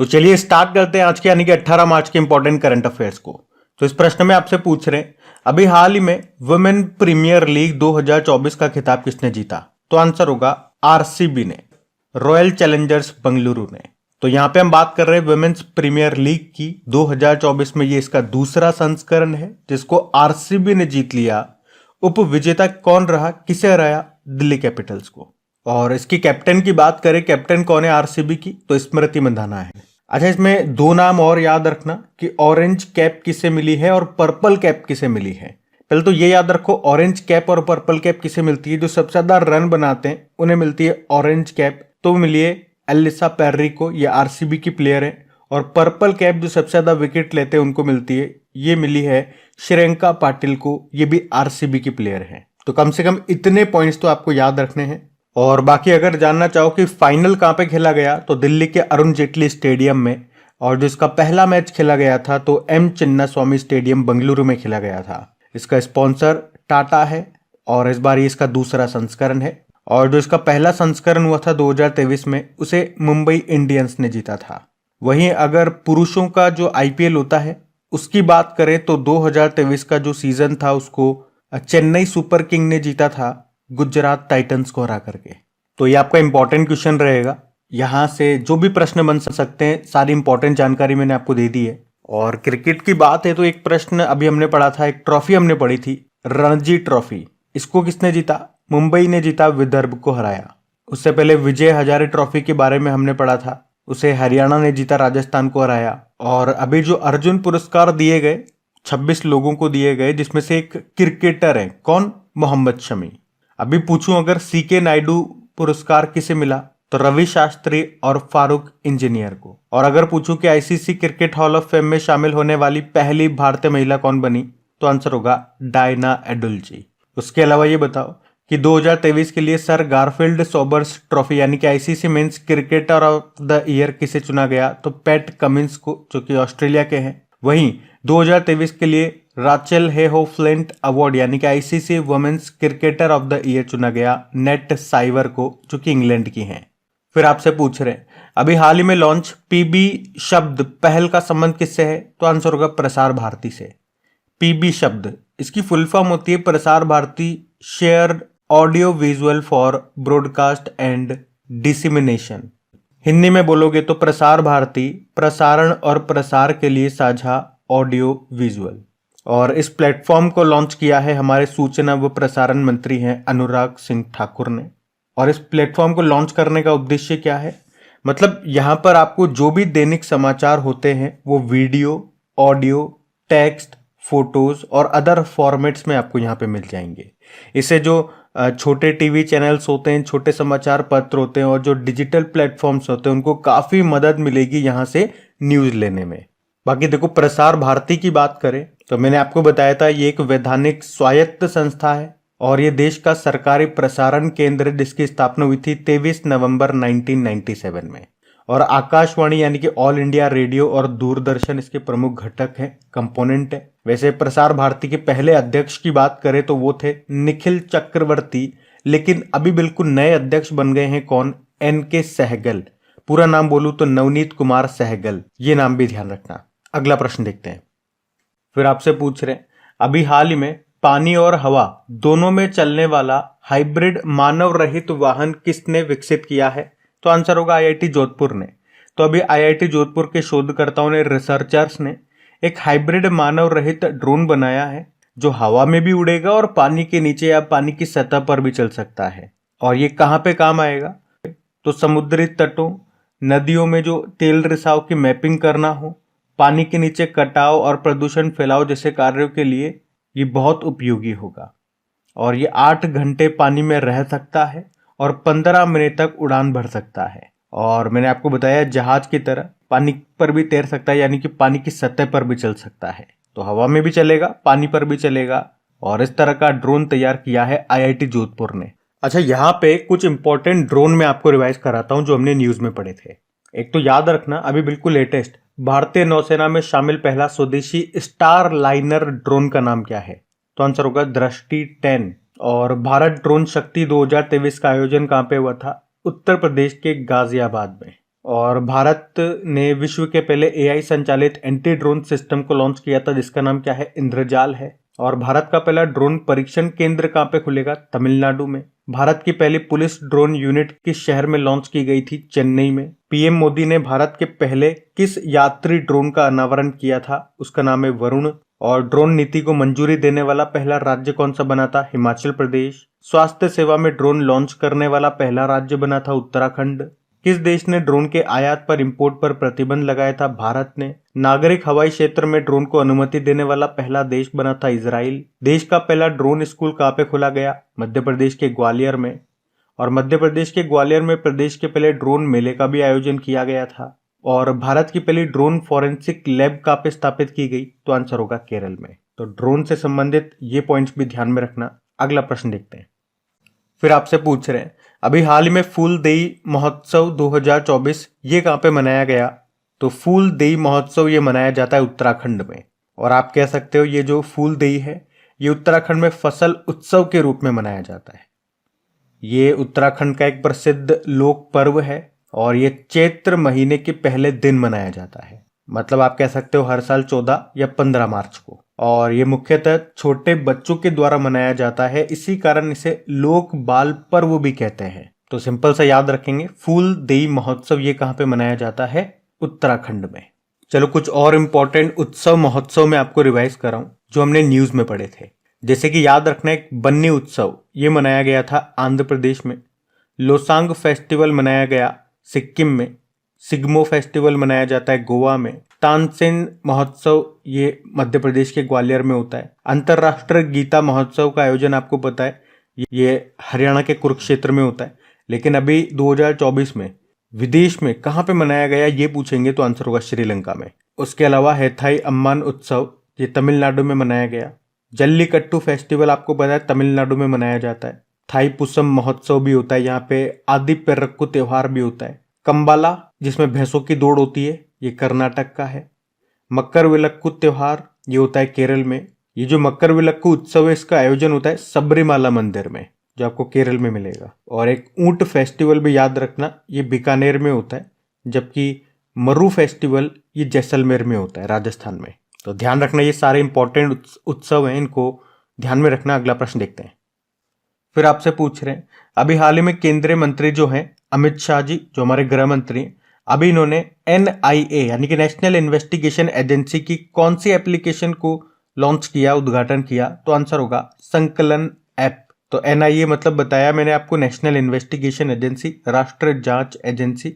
तो चलिए स्टार्ट करते हैं आज के यानी कि 18 मार्च के इंपॉर्टेंट करंट अफेयर्स को। तो इस प्रश्न में आपसे पूछ रहे हैं अभी हाल ही में वुमेन प्रीमियर लीग 2024 का खिताब किसने जीता? तो आंसर होगा आरसीबी ने, रॉयल चैलेंजर्स बेंगलुरु ने। तो यहां पे हम बात कर रहे हैं वुमेन्स प्रीमियर लीग की 2024 में, ये इसका दूसरा संस्करण है जिसको आरसीबी ने जीत लिया। उप विजेता कौन रहा, किसे हराया? दिल्ली कैपिटल्स को। और इसकी कैप्टन की बात करें, कैप्टन कौन है आरसीबी की? तो स्मृति मंधाना है। अच्छा, इसमें दो नाम और याद रखना कि ऑरेंज कैप किसे मिली है और पर्पल कैप किसे मिली है। पहले तो ये याद रखो, ऑरेंज कैप और पर्पल कैप किसे मिलती है? जो सबसे ज्यादा रन बनाते हैं उन्हें मिलती है ऑरेंज कैप, तो मिली है एलिसा पेर्री को, ये आरसीबी की प्लेयर है। और पर्पल कैप जो सबसे ज्यादा विकेट लेते हैं उनको मिलती है, ये मिली है श्रेयंका पाटिल को, ये भी आरसीबी की प्लेयर है। तो कम से कम इतने पॉइंट्स तो आपको याद रखने हैं। और बाकी अगर जानना चाहो कि फाइनल कहां पे खेला गया, तो दिल्ली के अरुण जेटली स्टेडियम में। और जो इसका पहला मैच खेला गया था तो एम चिन्नास्वामी स्टेडियम बेंगलुरु में खेला गया था। इसका स्पॉन्सर टाटा है और इस बार ये इसका दूसरा संस्करण है। और जो इसका पहला संस्करण हुआ था 2023 में, उसे मुंबई इंडियंस ने जीता था। वहीं अगर पुरुषों का जो आईपीएल होता है उसकी बात करें तो 2023 का जो सीजन था उसको चेन्नई सुपर किंग ने जीता था गुजरात टाइटंस को हरा करके। तो ये आपका इंपॉर्टेंट क्वेश्चन रहेगा। यहां से जो भी प्रश्न बन सकते हैं, सारी इंपॉर्टेंट जानकारी मैंने आपको दे दी है। और क्रिकेट की बात है तो एक प्रश्न अभी हमने पढ़ा था, एक ट्रॉफी हमने पढ़ी थी, रणजी ट्रॉफी। इसको किसने जीता? मुंबई ने जीता, विदर्भ को हराया। उससे पहले विजय हजारे ट्रॉफी के बारे में हमने पढ़ा था, उसे हरियाणा ने जीता, राजस्थान को हराया। और अभी जो अर्जुन पुरस्कार दिए गए 26 लोगों को दिए गए, जिसमें से एक क्रिकेटर है, कौन? मोहम्मद शमी। अभी पूछूं अगर सीके नायडू पुरस्कार किसे मिला, तो रवि शास्त्री और फारूक इंजीनियर को। और अगर पूछूं कि ICC cricket hall of fame में शामिल होने वाली पहली भारतीय महिला कौन बनी, तो आंसर होगा डायना एडुल्जी। उसके अलावा ये बताओ कि 2023 के लिए सर गारफील्ड सोबर्स ट्रॉफी यानी कि ICC men's cricketer of the year किसे चुना गया, तो पैट कमिंस को, जो कि ऑस्ट्रेलिया के हैं। वहीं 2023 के लिए राचेल हेहो फ्लिंट अवार्ड यानी कि ICC women's cricketer of the year चुना गया नेट साइवर को, जो कि इंग्लैंड की हैं। फिर आपसे पूछ रहे हैं अभी हाल ही में लॉन्च पीबी शब्द पहल का संबंध किससे है, तो आंसर होगा प्रसार भारती से। पीबी शब्द, इसकी फुल फॉर्म होती है Prasar Bharati shared audio visual for broadcast and dissemination. Hindi में बोलोगे तो प्रसार भारती प्रसारण और प्रसार के लिए साझा ऑडियो विजुअल। और इस प्लेटफॉर्म को लॉन्च किया है हमारे सूचना व प्रसारण मंत्री हैं अनुराग सिंह ठाकुर ने। और इस प्लेटफॉर्म को लॉन्च करने का उद्देश्य क्या है? मतलब यहां पर आपको जो भी दैनिक समाचार होते हैं वो वीडियो, ऑडियो, टेक्स्ट, फोटोज और अदर फॉर्मेट्स में आपको यहाँ पे मिल जाएंगे। इसे जो छोटे टीवी चैनल्स होते हैं, छोटे समाचार पत्र होते हैं और जो डिजिटल प्लेटफॉर्म्स होते हैं, उनको काफी मदद मिलेगी यहाँ से न्यूज लेने में। बाकी देखो, प्रसार भारती की बात करें तो मैंने आपको बताया था ये एक वैधानिक स्वायत्त संस्था है और ये देश का सरकारी प्रसारण केंद्र है, जिसकी स्थापना हुई थी 23 नवंबर 1997 में। और आकाशवाणी यानी कि ऑल इंडिया रेडियो और दूरदर्शन इसके प्रमुख घटक है, कंपोनेंट है। वैसे प्रसार भारती के पहले अध्यक्ष की बात करें तो वो थे निखिल चक्रवर्ती, लेकिन अभी बिल्कुल नए अध्यक्ष बन गए हैं, कौन? एनके सहगल। पूरा नाम बोलूं तो नवनीत कुमार सहगल, ये नाम भी ध्यान रखना। अगला प्रश्न देखते हैं। फिर आपसे पूछ रहे हैं अभी हाल ही में पानी और हवा दोनों में चलने वाला हाइब्रिड मानव रहित वाहन किसने विकसित किया है, तो आंसर होगा आईआईटी जोधपुर ने। तो अभी आईआईटी जोधपुर के शोधकर्ताओं ने, रिसर्चर्स ने एक हाइब्रिड मानव रहित ड्रोन बनाया है जो हवा में भी उड़ेगा और पानी के नीचे या पानी की सतह पर भी चल सकता है। और ये कहाँ पे काम आएगा, तो समुद्री तटों, नदियों में जो तेल रिसाव की मैपिंग करना हो, पानी के नीचे कटाव और प्रदूषण फैलाव जैसे कार्यों के लिए ये बहुत उपयोगी होगा। और ये 8 घंटे पानी में रह सकता है और 15 मिनट तक उड़ान भर सकता है। और मैंने आपको बताया जहाज की तरह पानी पर भी तैर सकता है, यानी कि पानी की सतह पर भी चल सकता है। तो हवा में भी चलेगा, पानी पर भी चलेगा। और इस तरह का ड्रोन तैयार किया है आईआईटी जोधपुर ने। अच्छा, यहाँ पे कुछ इंपॉर्टेंट ड्रोन मैं आपको रिवाइज कराता हूँ जो हमने न्यूज में पढ़े थे। एक तो याद रखना, अभी बिल्कुल लेटेस्ट, भारतीय नौसेना में शामिल पहला स्वदेशी स्टार लाइनर ड्रोन का नाम क्या है, तो आंसर होगा दृष्टि 10। और भारत ड्रोन शक्ति 2023 का आयोजन कहाँ पे हुआ था, उत्तर प्रदेश के गाजियाबाद में। और भारत ने विश्व के पहले एआई संचालित एंटी ड्रोन सिस्टम को लॉन्च किया था जिसका नाम क्या है, इंद्रजाल है। और भारत का पहला ड्रोन परीक्षण केंद्र कहाँ पे खुलेगा, तमिलनाडु में। भारत की पहली पुलिस ड्रोन यूनिट किस शहर में लॉन्च की गई थी, चेन्नई में। पीएम मोदी ने भारत के पहले किस यात्री ड्रोन का अनावरण किया था, उसका नाम है वरुण। और ड्रोन नीति को मंजूरी देने वाला पहला राज्य कौन सा बना था, हिमाचल प्रदेश। स्वास्थ्य सेवा में ड्रोन लॉन्च करने वाला पहला राज्य बना था उत्तराखंड। किस देश ने ड्रोन के आयात पर इंपोर्ट पर प्रतिबंध लगाया था, भारत ने। नागरिक हवाई क्षेत्र में ड्रोन को अनुमति देने वाला पहला देश बना था इजराइल। देश का पहला ड्रोन स्कूल कहाँ पे खोला गया, मध्य प्रदेश के ग्वालियर में। और मध्य प्रदेश के ग्वालियर में प्रदेश के पहले ड्रोन मेले का भी आयोजन किया गया था। और भारत की पहली ड्रोन फॉरेंसिक लैब कहाँ पे स्थापित की गई, तो आंसर होगा केरल में। तो ड्रोन से संबंधित ये पॉइंट्स भी ध्यान में रखना। अगला प्रश्न देखते हैं। फिर आपसे पूछ रहे हैं अभी हाल ही में फूलदेई महोत्सव 2024 ये कहाँ पे मनाया गया, तो फूलदेई महोत्सव ये मनाया जाता है उत्तराखंड में। और आप कह सकते हो ये जो फूलदेई है ये उत्तराखंड में फसल उत्सव के रूप में मनाया जाता है। ये उत्तराखंड का एक प्रसिद्ध लोक पर्व है और ये चैत्र महीने के पहले दिन मनाया जाता है। मतलब आप कह सकते हो हर साल 14 या 15 मार्च को। और ये मुख्यतः छोटे बच्चों के द्वारा मनाया जाता है, इसी कारण इसे लोक बाल पर्व भी कहते हैं। तो सिंपल सा याद रखेंगे, फूलदेई महोत्सव ये कहाँ पे मनाया जाता है, उत्तराखंड में। चलो कुछ और इम्पोर्टेंट उत्सव महोत्सव में आपको रिवाइज कर रहा हूँ जो हमने न्यूज में पढ़े थे। जैसे कि याद रखना, एक बन्नी उत्सव ये मनाया गया था आंध्र प्रदेश में। लोसांग फेस्टिवल मनाया गया सिक्किम में। सिग्मो फेस्टिवल मनाया जाता है गोवा में। तानसेन महोत्सव ये मध्य प्रदेश के ग्वालियर में होता है। अंतर्राष्ट्रीय गीता महोत्सव का आयोजन आपको पता है ये हरियाणा के कुरुक्षेत्र में होता है। लेकिन अभी 2024 में विदेश में कहाँ पे मनाया गया ये पूछेंगे तो आंसर होगा श्रीलंका में। उसके अलावा हैथाई अम्मान उत्सव ये तमिलनाडु में मनाया गया। जल्लीकट्टू फेस्टिवल आपको पता है तमिलनाडु में मनाया जाता है। थाई पुसम महोत्सव भी होता है, यहाँ पे आदि पेरक्कू त्योहार भी होता है। कंबाला जिसमें भैंसों की दौड़ होती है ये कर्नाटक का है। मकर विलक्कू त्योहार ये होता है केरल में। ये जो मकर विलक्कू उत्सव है इसका आयोजन होता है सबरीमाला मंदिर में जो आपको केरल में मिलेगा। और एक ऊंट फेस्टिवल भी याद रखना ये बीकानेर में होता है, जबकि मरु फेस्टिवल ये जैसलमेर में होता है राजस्थान में। तो ध्यान रखना ये सारे इंपॉर्टेंट उत्सव हैं, इनको ध्यान में रखना। अगला प्रश्न देखते हैं। फिर आपसे पूछ रहे हैं अभी हाल ही में केंद्रीय मंत्री जो हैं अमित शाह जी जो हमारे गृह मंत्री हैं, अभी इन्होंने NIA यानी कि नेशनल इन्वेस्टिगेशन एजेंसी की कौन सी एप्लीकेशन को लॉन्च किया, उद्घाटन किया, तो आंसर होगा संकलन ऐप। तो NIA मतलब बताया मैंने आपको, नेशनल इन्वेस्टिगेशन एजेंसी, राष्ट्रीय जांच एजेंसी,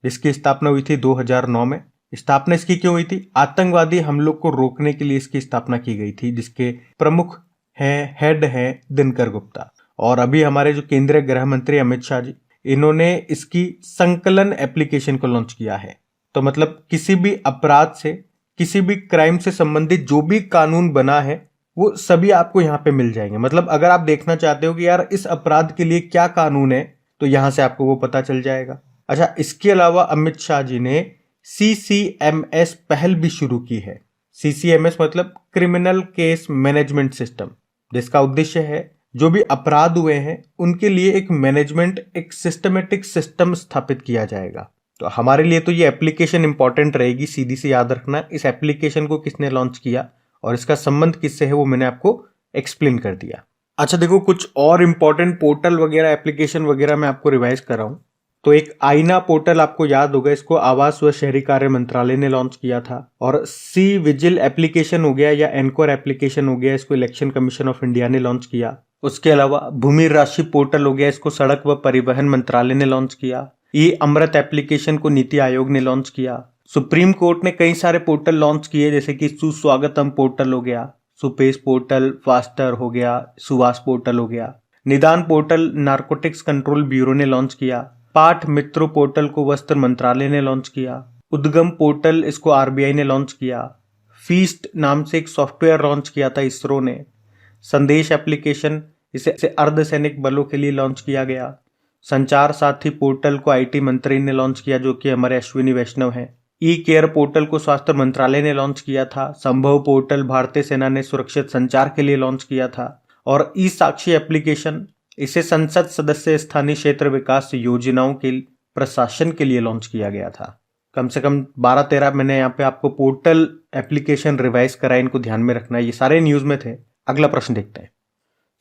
जिसकी स्थापना हुई थी 2009 में। स्थापना इसकी क्यों हुई थी, आतंकवादी हमलों को रोकने के लिए इसकी स्थापना की गई थी, जिसके प्रमुख हेड है दिनकर गुप्ता। और अभी हमारे जो केंद्रीय गृह मंत्री अमित शाह जी इन्होंने इसकी संकलन एप्लीकेशन को लॉन्च किया है। तो मतलब किसी भी अपराध से, किसी भी क्राइम से संबंधित जो भी कानून बना है वो सभी आपको यहाँ पे मिल जाएंगे। मतलब अगर आप देखना चाहते हो कि यार इस अपराध के लिए क्या कानून है तो यहाँ से आपको वो पता चल जाएगा। अच्छा, इसके अलावा अमित शाह जी ने CCMS पहल भी शुरू की है। CCMS मतलब क्रिमिनल केस मैनेजमेंट सिस्टम, जिसका उद्देश्य है जो भी अपराध हुए हैं उनके लिए एक मैनेजमेंट, एक सिस्टमेटिक सिस्टम स्थापित किया जाएगा। तो हमारे लिए तो ये एप्लीकेशन इंपॉर्टेंट रहेगी, सीधी सी याद रखना। इस एप्लीकेशन को किसने लॉन्च किया और इसका संबंध किससे है वो मैंने आपको एक्सप्लेन कर दिया। अच्छा देखो, कुछ और इंपॉर्टेंट पोर्टल वगैरह, एप्लीकेशन वगैरह मैं आपको रिवाइज कर रहा हूँ। तो एक आईना पोर्टल आपको याद होगा, इसको आवास व शहरी कार्य मंत्रालय ने लॉन्च किया था। और सी विजिल एप्लीकेशन हो गया या एनकोर एप्लीकेशन हो गया, इसको इलेक्शन कमीशन ऑफ इंडिया ने लॉन्च किया। उसके अलावा भूमि राशि पोर्टल हो गया, इसको सड़क व परिवहन मंत्रालय ने लॉन्च किया। ई अमृत एप्लीकेशन को नीति आयोग ने लॉन्च किया। सुप्रीम कोर्ट ने कई सारे पोर्टल लॉन्च किए, जैसे कि सुस्वागतम पोर्टल हो गया, सुपेश पोर्टल, फास्टर हो गया, सुवास पोर्टल हो गया। निदान पोर्टल नारकोटिक्स कंट्रोल ब्यूरो ने लॉन्च किया। पाठ मित्रों पोर्टल को वस्त्र मंत्रालय ने लॉन्च किया। उद्गम पोर्टल इसको RBI ने लॉन्च किया। फीस्ट नाम से एक सॉफ्टवेयर लॉन्च किया था इसरो ने। संदेश एप्लीकेशन इसे अर्धसैनिक बलों के लिए लॉन्च किया गया। संचार साथी पोर्टल को IT मंत्री ने लॉन्च किया, जो कि हमारे अश्विनी वैष्णव हैं। ई केयर पोर्टल को स्वास्थ्य मंत्रालय ने लॉन्च किया था। संभव पोर्टल भारतीय सेना ने सुरक्षित संचार के लिए लॉन्च किया था। और ई साक्षी एप्लीकेशन इसे संसद सदस्य स्थानीय क्षेत्र विकास योजनाओं के प्रशासन के लिए लॉन्च किया गया था। कम से कम 12-13 मैंने यहाँ पे आपको पोर्टल एप्लीकेशन रिवाइज कराए, इनको ध्यान में रखना है, ये सारे न्यूज में थे। अगला प्रश्न देखते हैं।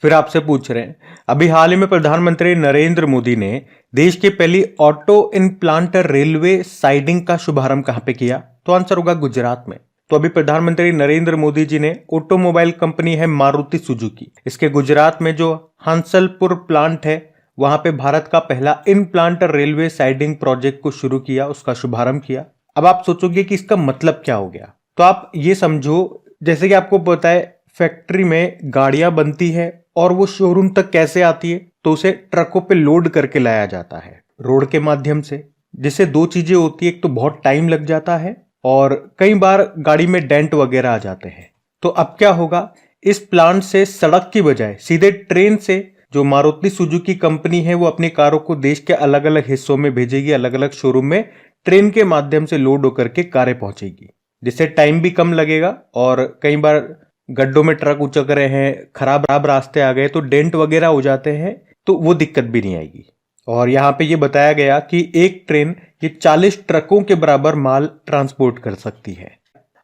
फिर आपसे पूछ रहे हैं, अभी हाल ही में प्रधानमंत्री नरेंद्र मोदी ने देश की पहली ऑटो इम्प्लांटर रेलवे साइडिंग का शुभारंभ कहां पे किया? तो आंसर होगा गुजरात में। तो अभी प्रधानमंत्री नरेंद्र मोदी जी ने ऑटोमोबाइल कंपनी है मारुति सुजुकी, इसके गुजरात में जो हंसलपुर प्लांट है वहां पे भारत का पहला इम्प्लांटर रेलवे साइडिंग प्रोजेक्ट को शुरू किया, उसका शुभारंभ किया। अब आप सोचोगे कि इसका मतलब क्या हो गया, तो आप ये समझो जैसे कि आपको पता है फैक्ट्री में गाड़ियां बनती है और वो शोरूम तक कैसे आती है, तो उसे ट्रकों पे लोड करके लाया जाता है रोड के माध्यम से, जिससे दो चीजें होती है, एक तो बहुत टाइम लग जाता है और कई बार गाड़ी में डेंट वगैरह आ जाते हैं। तो अब क्या होगा, इस प्लांट से सड़क की बजाय सीधे ट्रेन से जो मारुति सुजुकी कंपनी है वो अपनी कारों को देश के अलग अलग हिस्सों में भेजेगी, अलग अलग शोरूम में ट्रेन के माध्यम से लोड होकर के कारें पहुंचेगी, जिससे टाइम भी कम लगेगा और कई बार गड्ढों में ट्रक उचक रहे हैं, खराब रास्ते आ गए तो डेंट वगैरह हो जाते हैं, तो वो दिक्कत भी नहीं आएगी। और यहाँ पे ये बताया गया कि एक ट्रेन ये 40 ट्रकों के बराबर माल ट्रांसपोर्ट कर सकती है।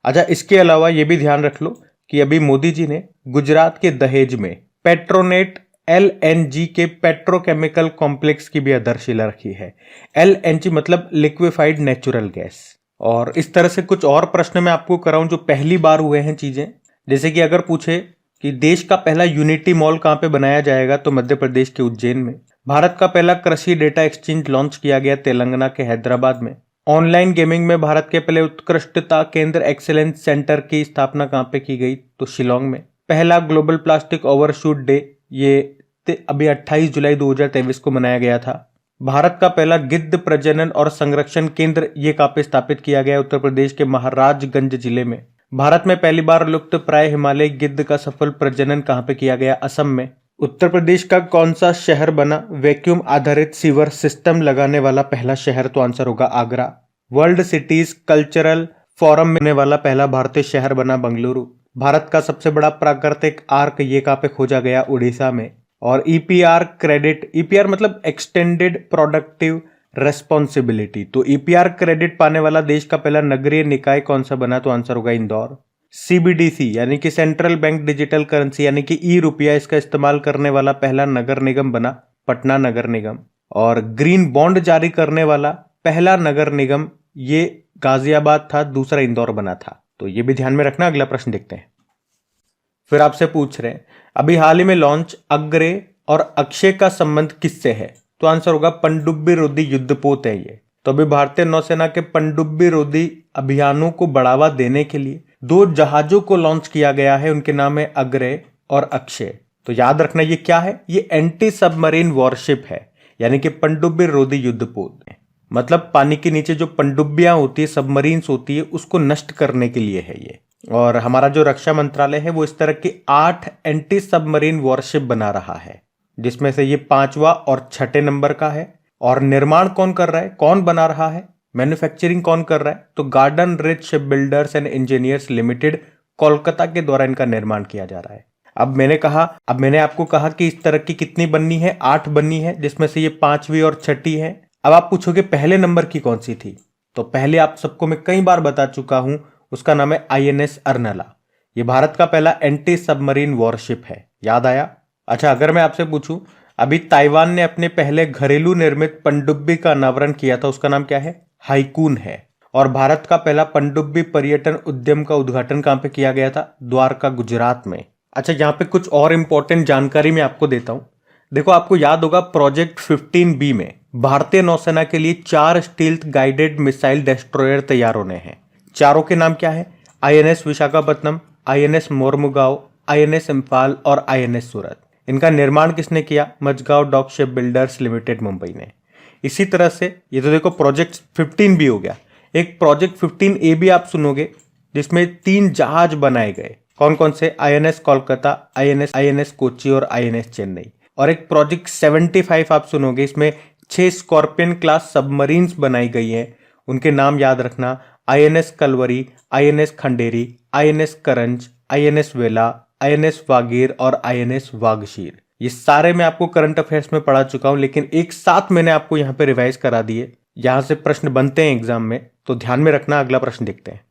अच्छा, इसके अलावा ये भी ध्यान रख लो कि अभी मोदी जी ने गुजरात के दहेज में पेट्रोनेट LNG के पेट्रोकेमिकल कॉम्प्लेक्स की भी आधारशिला रखी है। LNG मतलब लिक्विफाइड नेचुरल गैस। और इस तरह से कुछ और प्रश्न मैं आपको कराऊं जो पहली बार हुए हैं चीजें, जैसे कि अगर पूछे कि देश का पहला यूनिटी मॉल कहां पे बनाया जाएगा, तो मध्य प्रदेश के उज्जैन में। भारत का पहला कृषि डेटा एक्सचेंज लॉन्च किया गया तेलंगाना के हैदराबाद में। ऑनलाइन गेमिंग में भारत के पहले उत्कृष्टता केंद्र एक्सीलेंस सेंटर की स्थापना कहां पे की गई, तो शिलोंग में। पहला ग्लोबल प्लास्टिक ओवरशूट डे ये अभी 28 जुलाई 2023 को मनाया गया था। भारत का पहला गिद्ध प्रजनन और संरक्षण केंद्र ये कहां पे स्थापित किया गया, उत्तर प्रदेश के महाराजगंज जिले में। भारत में पहली बार लुप्त प्राय हिमालय गिद्ध का सफल प्रजनन कहां पे किया गया, असम में। उत्तर प्रदेश का कौन सा शहर बना वैक्यूम आधारित सीवर सिस्टम लगाने वाला पहला शहर, तो आंसर होगा Agra. World cities cultural forum में होने वाला पहला भारतीय शहर बना बेंगलुरु। भारत का सबसे बड़ा प्राकृतिक आर्क ये कहां पे खोजा गया, उड़ीसा में। और EPR क्रेडिट, EPR मतलब एक्सटेंडेड प्रोडक्टिव रेस्पॉन्सिबिलिटी, तो EPR क्रेडिट पाने वाला देश का पहला नगरीय निकाय कौन सा बना, तो आंसर होगा इंदौर। CBDC यानी कि सेंट्रल बैंक डिजिटल करेंसी यानी कि ₹, इसका इस्तेमाल करने वाला पहला नगर निगम बना पटना नगर निगम। और ग्रीन बॉन्ड जारी करने वाला पहला नगर निगम ये गाजियाबाद था, दूसरा इंदौर बना था, तो ये भी ध्यान में रखना। अगला प्रश्न देखते हैं। फिर आपसे पूछ रहे हैं, अभी हाल ही में लॉन्च अग्रे और अक्षय का संबंध किससे है, तो आंसर होगा पनडुब्बी रोधी युद्धपोत है ये। तो अभी भारतीय नौसेना के पनडुब्बी रोधी अभियानों को बढ़ावा देने के लिए 2 जहाजों को लॉन्च किया गया है, उनके नाम है अग्रे और अक्षय। तो याद रखना ये क्या है, ये एंटी सबमरीन वॉरशिप है, यानी कि पनडुब्बी रोधी युद्धपोत, मतलब पानी के नीचे जो पनडुब्बियां होती है, सबमरीन्स होती है, उसको नष्ट करने के लिए है ये। और हमारा जो रक्षा मंत्रालय है वो इस तरह की 8 एंटी सबमरीन वॉरशिप बना रहा है, जिसमें से ये 5वां और 6ठे नंबर का है। और निर्माण कौन कर रहा है, कौन बना रहा है, मैन्युफैक्चरिंग कौन कर रहा है, तो garden rich ship builders and engineers limited Kolkata के द्वारा इनका निर्माण किया जा रहा है। अब मैंने आपको कहा कि इस तरह की कितनी बननी है, 8 बननी है, जिसमें से ये 5वीं और 6ठी है। अब आप पूछोगे पहले नंबर की कौन सी थी, तो पहले आप सबको मैं कई बार बता चुका हूं, उसका नाम है INS अर्नला। ये भारत का पहला एंटी सबमरीन वॉरशिप है, याद आया। अच्छा, अगर मैं आपसे पूछूं, अभी ताइवान ने अपने पहले घरेलू निर्मित पनडुब्बी का अनावरण किया था, उसका नाम क्या है, हाईकून है। और भारत का पहला पनडुब्बी पर्यटन उद्यम का उद्घाटन कहां पे किया गया था, द्वारका गुजरात में। अच्छा, यहाँ पे कुछ और इंपॉर्टेंट जानकारी मैं आपको देता हूं। देखो, आपको याद होगा प्रोजेक्ट 15B में भारतीय नौसेना के लिए 4 स्टील्थ गाइडेड मिसाइल डेस्ट्रॉयर तैयार होने हैं। चारों के नाम क्या है, INS Visakhapatnam, INS Mormugao, INS Imphal और INS सूरत। इनका निर्माण किसने किया, Mazagon dock ship builders limited Mumbai ने। इसी तरह से ये तो देखो प्रोजेक्ट 15B हो गया। एक प्रोजेक्ट 15A भी आप सुनोगे, जिसमें 3 जहाज बनाए गए। कौन कौन से, INS कोलकाता, INS कोच्चि और INS चेन्नई। और एक प्रोजेक्ट 75 आप सुनोगे, इसमें 6 स्कॉर्पियन क्लास सबमरीन्स बनाई गई हैं। उनके नाम याद रखना, INS Kalvari, INS Khanderi, INS करंज, INS वेला, INS वागीर और INS वागशीर। ये सारे मैं आपको करंट अफेयर्स में पढ़ा चुका हूं, लेकिन एक साथ मैंने आपको यहाँ पे रिवाइज करा दिए। यहां से प्रश्न बनते हैं एग्जाम में, तो ध्यान में रखना। अगला प्रश्न देखते हैं।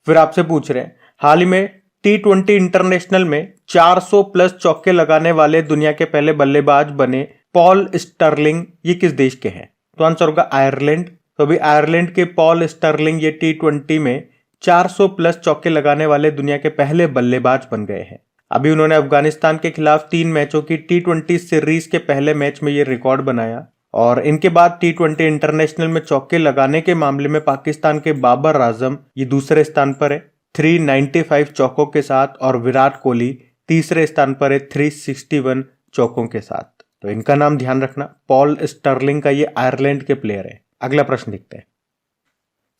फिर आपसे पूछ रहे हैं, हाल ही में T20 इंटरनेशनल में 400 प्लस चौके लगाने वाले दुनिया के पहले बल्लेबाज बने पॉल स्टर्लिंग, ये किस देश के हैं? तो आंसर होगा आयरलैंड। तो अभी आयरलैंड के पॉल स्टर्लिंग ये T20 में 400 प्लस चौके लगाने वाले दुनिया के पहले बल्लेबाज बन गए हैं। अभी उन्होंने अफगानिस्तान के खिलाफ 3 मैचों की T20 सीरीज के पहले मैच में ये रिकॉर्ड बनाया, और इनके बाद T20 इंटरनेशनल में चौके लगाने के मामले में पाकिस्तान के बाबर आजम ये दूसरे स्थान पर है 395 चौकों के साथ, और विराट कोहली तीसरे स्थान पर है 361 चौकों के साथ। तो इनका नाम ध्यान रखना, पॉल स्टर्लिंग का, ये आयरलैंड के प्लेयर है। अगला प्रश्न देखते हैं।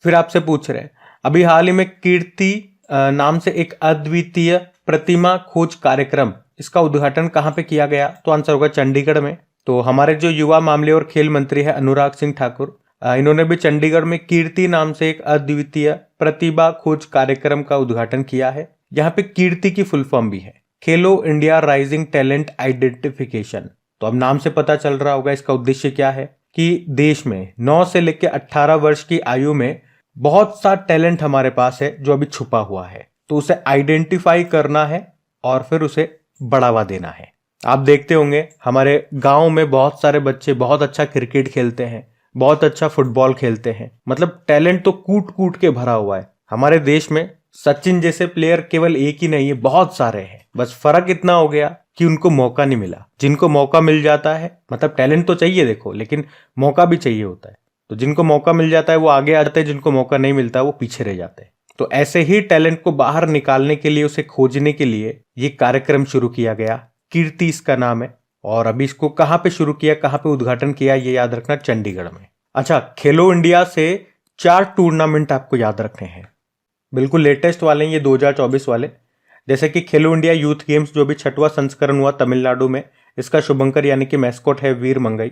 फिर आपसे पूछ रहे हैं, अभी हाल ही में कीर्ति नाम से एक अद्वितीय प्रतिमा खोज कार्यक्रम, इसका उद्घाटन कहां पे किया गया? तो आंसर होगा चंडीगढ़ में। तो हमारे जो युवा मामले और खेल मंत्री है अनुराग सिंह ठाकुर, इन्होंने भी चंडीगढ़ में कीर्ति नाम से एक अद्वितीय प्रतिभा खोज कार्यक्रम का उद्घाटन किया है। यहाँ पे कीर्ति की फुल फॉर्म भी है खेलो इंडिया राइजिंग टैलेंट आइडेंटिफिकेशन। तो अब नाम से पता चल रहा होगा इसका उद्देश्य क्या है, कि देश में 9 से लेकर 18 वर्ष की आयु में बहुत सा टैलेंट हमारे पास है जो अभी छुपा हुआ है, तो उसे आइडेंटिफाई करना है और फिर उसे बढ़ावा देना है। आप देखते होंगे हमारे गांव में बहुत सारे बच्चे बहुत अच्छा क्रिकेट खेलते हैं, बहुत अच्छा फुटबॉल खेलते हैं, मतलब टैलेंट तो कूट कूट के भरा हुआ है। हमारे देश में सचिन जैसे प्लेयर केवल एक ही नहीं है, बहुत सारे हैं। बस फर्क इतना हो गया कि उनको मौका नहीं मिला। जिनको मौका मिल जाता है, मतलब टैलेंट तो चाहिए देखो, लेकिन मौका भी चाहिए होता है। तो जिनको मौका मिल जाता है वो आगे आ जाते हैं, जिनको मौका नहीं मिलता वो पीछे रह जाते हैं। तो ऐसे ही टैलेंट को बाहर निकालने के लिए, उसे खोजने के लिए ये कार्यक्रम शुरू किया गया। कीर्ति इसका नाम है। और अभी इसको कहां पे शुरू किया, कहां पे उद्घाटन किया, ये याद रखना, चंडीगढ़ में। अच्छा, खेलो इंडिया से 4 टूर्नामेंट आपको याद रखने हैं, बिल्कुल लेटेस्ट वाले हैं ये 2024 वाले। जैसे कि खेलो इंडिया यूथ गेम्स जो भी 6वां संस्करण हुआ तमिलनाडु में, इसका शुभंकर यानी कि मैस्कोट है वीर मंगई।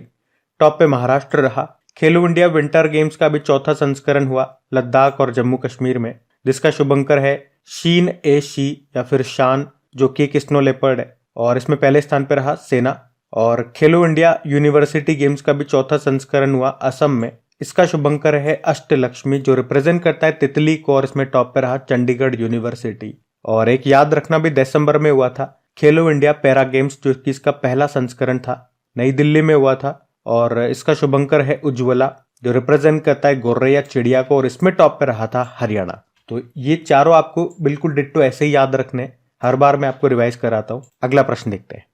टॉप पे महाराष्ट्र रहा। खेलो इंडिया विंटर गेम्स का भी 4था संस्करण हुआ लद्दाख और जम्मू कश्मीर में, जिसका शुभंकर है शीन ए शी या फिर शान, जो कि एक स्नो लेपर्ड है, और इसमें पहले स्थान पर रहा सेना। और खेलो इंडिया यूनिवर्सिटी गेम्स का भी 4था संस्करण हुआ असम में, इसका शुभंकर है अष्टलक्ष्मी, जो रिप्रेजेंट करता है तितली को, और इसमें टॉप पे रहा चंडीगढ़ यूनिवर्सिटी। और एक याद रखना भी दिसंबर में हुआ था खेलो इंडिया पैरा गेम्स, जो कि इसका पहला संस्करण था, नई दिल्ली में हुआ था, और इसका शुभंकर है उज्ज्वला, जो रिप्रेजेंट करता है गोरैया चिड़िया को, और इसमें टॉप पे रहा था हरियाणा। तो ये चारों आपको बिल्कुल डिट्टो ऐसे ही याद रखने, हर बार मैं आपको रिवाइज कराता हूं। अगला प्रश्न देखते हैं।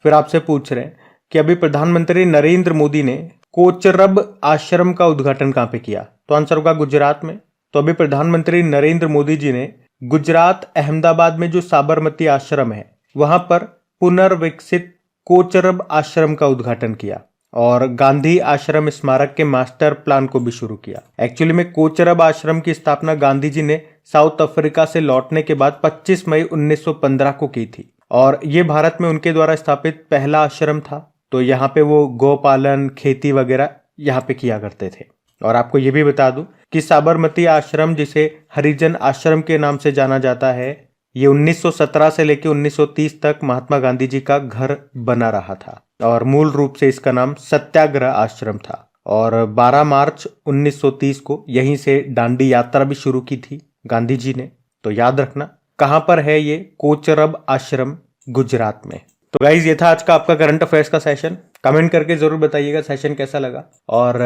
फिर आपसे पूछ रहे हैं कि अभी प्रधानमंत्री नरेंद्र मोदी ने कोचरब आश्रम का उद्घाटन कहां पे किया? तो आंसर होगा गुजरात में। तो अभी प्रधानमंत्री नरेंद्र मोदी जी ने गुजरात अहमदाबाद में जो साबरमती आश्रम है वहां पर पुनर्विकसित कोचरब आश्रम का उद्घाटन किया, और गांधी आश्रम स्मारक के मास्टर प्लान को भी शुरू किया। एक्चुअली में कोचरब आश्रम की स्थापना गांधी जी ने साउथ अफ्रीका से लौटने के बाद 25 मई 1915 को की थी, और ये भारत में उनके द्वारा स्थापित पहला आश्रम था। तो यहाँ पे वो गौपालन, खेती वगैरह यहाँ पे किया करते थे। और आपको ये भी बता दूं कि साबरमती आश्रम, जिसे हरिजन आश्रम के नाम से जाना जाता है, ये 1917 से लेकर 1930 तक महात्मा गांधी जी का घर बना रहा था, और मूल रूप से इसका नाम सत्याग्रह आश्रम था। और 12 मार्च 1930 को यहीं से दांडी यात्रा भी शुरू की थी गांधी जी ने। तो याद रखना कहां पर है ये कोचरब आश्रम, गुजरात में। तो गाइज ये था आज का आपका करंट अफेयर्स का सेशन। कमेंट करके जरूर बताइएगा सेशन कैसा लगा। और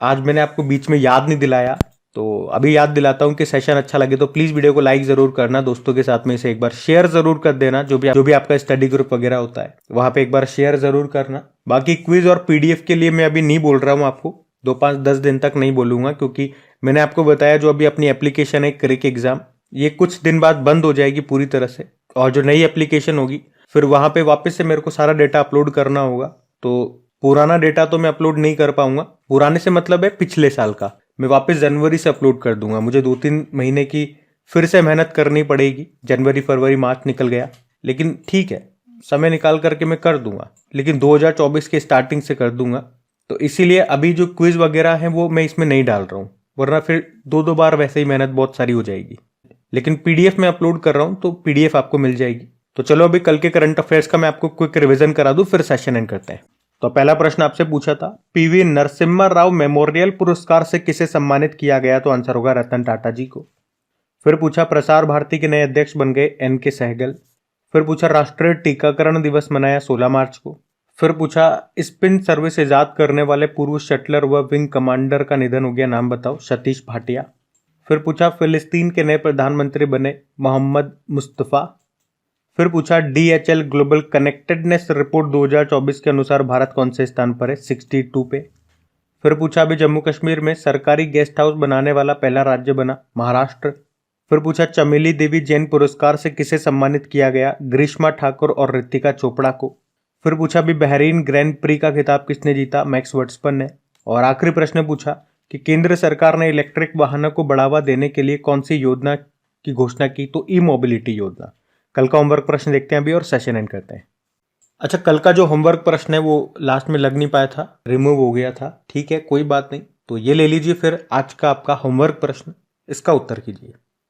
आज मैंने आपको बीच में याद नहीं दिलाया, तो अभी याद दिलाता हूं कि सेशन अच्छा लगे तो प्लीज वीडियो को लाइक जरूर करना, दोस्तों के साथ में इसे एक बार शेयर जरूर कर देना। जो भी आपका स्टडी ग्रुप वगैरह होता है वहां पे एक बार शेयर जरूर करना। बाकी क्विज और पीडीएफ के लिए मैं अभी नहीं बोल रहा हूँ आपको, 2-5-10 दिन तक नहीं बोलूंगा, क्योंकि मैंने आपको बताया जो अभी अपनी एप्लीकेशन है क्रिक एग्जाम, ये कुछ दिन बाद बंद हो जाएगी पूरी तरह से, और जो नई एप्लीकेशन होगी फिर वहां पे वापस से मेरे को सारा डेटा अपलोड करना होगा। तो पुराना डेटा तो मैं अपलोड नहीं कर पाऊंगा, पुराने से मतलब है पिछले साल का, मैं वापस जनवरी से अपलोड कर दूंगा। मुझे 2-3 महीने की फिर से मेहनत करनी पड़ेगी, जनवरी फरवरी मार्च निकल गया, लेकिन ठीक है, समय निकाल करके मैं कर दूंगा, लेकिन 2024 के स्टार्टिंग से कर दूंगा। तो इसीलिए अभी जो क्विज वगैरह है वो मैं इसमें नहीं डाल रहा हूँ, वरना फिर 2-2 बार वैसे ही मेहनत बहुत सारी हो जाएगी। लेकिन पीडीएफ में अपलोड कर रहा हूँ, तो पीडीएफ आपको मिल जाएगी। तो चलो अभी कल के करंट अफेयर्स का मैं आपको क्विक रिवीजन करा दूं, फिर सेशन एंड करते हैं। तो पहला प्रश्न आपसे पूछा था, पीवी नरसिम्हा राव मेमोरियल पुरस्कार से किसे सम्मानित किया गया? तो आंसर होगा रतन टाटा जी को। फिर पूछा प्रसार भारती के नए अध्यक्ष बन गए एन.के. सहगल। फिर पूछा राष्ट्रीय टीकाकरण दिवस मनाया 16 मार्च को। फिर पूछा स्पिन सर्विस इजाद करने वाले पूर्व शटलर व विंग कमांडर का निधन हो गया, नाम बताओ? सतीश भाटिया। फिर पूछा फिलिस्तीन के नए प्रधानमंत्री बने मोहम्मद मुस्तफा। फिर पूछा DHL ग्लोबल कनेक्टेडनेस रिपोर्ट 2024 के अनुसार भारत कौन से स्थान पर है? 62 पे। फिर पूछा अभी जम्मू कश्मीर में सरकारी गेस्ट हाउस बनाने वाला पहला राज्य बना महाराष्ट्र। फिर पूछा चमेली देवी जैन पुरस्कार से किसे सम्मानित किया गया? ग्रीष्मा ठाकुर और ऋतिका चोपड़ा को। फिर पूछा अभी बहरीन ग्रैंड प्री का खिताब किसने जीता? मैक्स वर्स्टपन ने। और आखिरी प्रश्न पूछा कि केंद्र सरकार ने इलेक्ट्रिक वाहनों को बढ़ावा देने के लिए कौन सी योजना की घोषणा की? तो ई मोबिलिटी योजना। कल का होमवर्क प्रश्न देखते हैं अभी और सेशन एंड करते हैं। अच्छा, कल का जो होमवर्क प्रश्न है वो लास्ट में लग नहीं पाया था, रिमूव हो गया था। ठीक है, कोई बात नहीं, तो ये ले लीजिए फिर आज का आपका होमवर्क प्रश्न, इसका उत्तर कीजिए।